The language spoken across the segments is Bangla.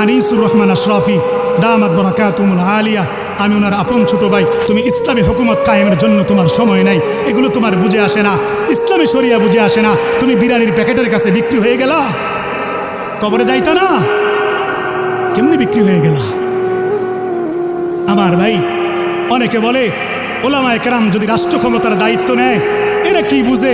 আনিসুর রহমান আশরাফি দামাত বারাকাতুহুল আলিয়া, আমি ওনার আপন ছোট ভাই। তুমি ইসলামী হুকুমত কায়েমের জন্য তোমার সময় নাই, এগুলো তোমার বুঝে আসে না, ইসলামী শরিয়া বুঝে আসে না। তুমি বিরিয়ানির প্যাকেটের কাছে বিক্রি হয়ে গেলা, কবরে যাইতা না, কেমনি বিক্রি হয়ে গেলা? আমার ভাই, অনেকে বলে ওলামায়ে কেরাম যদি রাষ্ট্র ক্ষমতার দায়িত্ব নেয়, এরা কি বুঝে?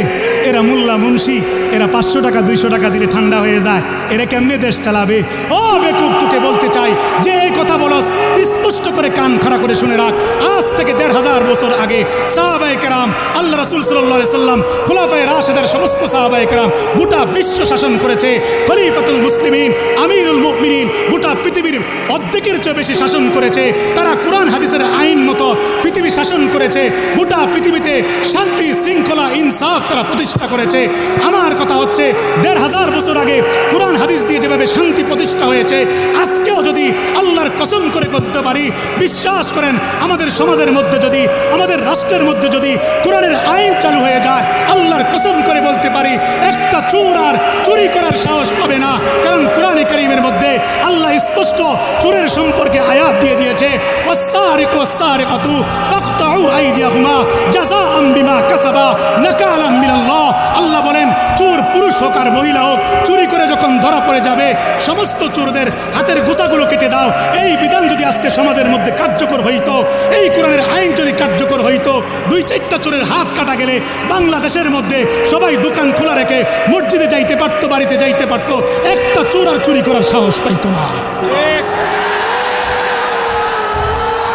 এরা মোল্লা মুন্সি, এরা 500 টাকা 200 টাকা দিলে ঠান্ডা হয়ে যায়, এরা কেমনে দেশ চালাবে? ও বেকুব, তোকে বলতে চাই যে এই কথা বলস স্পষ্ট করে কান খাড়া করে শুনে রাখ। আজ থেকে 1500 বছর আগে সাহাবায়ে কেরাম, আল্লাহ রাসূল সাল্লাল্লাহু আলাইহি সাল্লাম, খুলাফায়ে রাশেদের সমস্ত সাহাবায়ে কেরাম গোটা বিশ্ব শাসন করেছে। খলিফাতুল মুসলিমিন, আমিরুল মুমিনিন গোটা পৃথিবীর অর্ধেকের চেয়ে বেশি শাসন করেছে। তারা কোরআন হাদিসের আইন মতো পৃথিবী শাসন করেছে। গোটা পৃথিবীতে শান্তি শৃঙ্খলা ইনসাফ তারা প্রতিষ্ঠা করেছে। আমার কথা হচ্ছে 1500 বছর আগে কোরআন হাদিস দিয়ে যেভাবে শান্তি প্রতিষ্ঠা হয়েছে, আজকেও যদি আল্লাহর কসম করে করতে পারি, বিশ্বাস করেন আমাদের সমাজের মধ্যে যদি, আমাদের রাষ্ট্রের মধ্যে যদি কোরআনের আইন চালু হয়ে যায়, আল্লাহর কসম করে বলতে পারি একটা চোর আর চুরি করার সাহস পাবে না। কারণ কোরআনে কারীমের মধ্যে আল্লাহ স্পষ্ট চোরের সম্পর্কে আয়াত দিয়ে দিয়েছে, ওয়াস-সারিকু ওয়াস-সারিকাতু ফাকতাউ আইদিয়াহুমা জাযাআম বিমা কাসাবা নাকালাম মিনাল্লাহ। আল্লাহ বলেন চোর পুরুষ হোক আর মহিলা হোক, চুরি করে যখন ধরা পড়ে যাবে সমস্ত চোরদের হাতের গোছাগুলো কেটে দাও। এই বিধান যদি আজকে সমাজের মধ্যে কার্যকর হইতো, এই কোরআনের আইন যদি কার্যকর হইতো, 2-4টা চোরের হাত কাটা গেলে বাংলাদেশের মধ্যে সবাই দোকান খোলা রেখে মসজিদে যাইতে পারতো, বাড়িতে যাইতে পারতো, একটা চোর আর চুরি করার সাহস পাইতো না।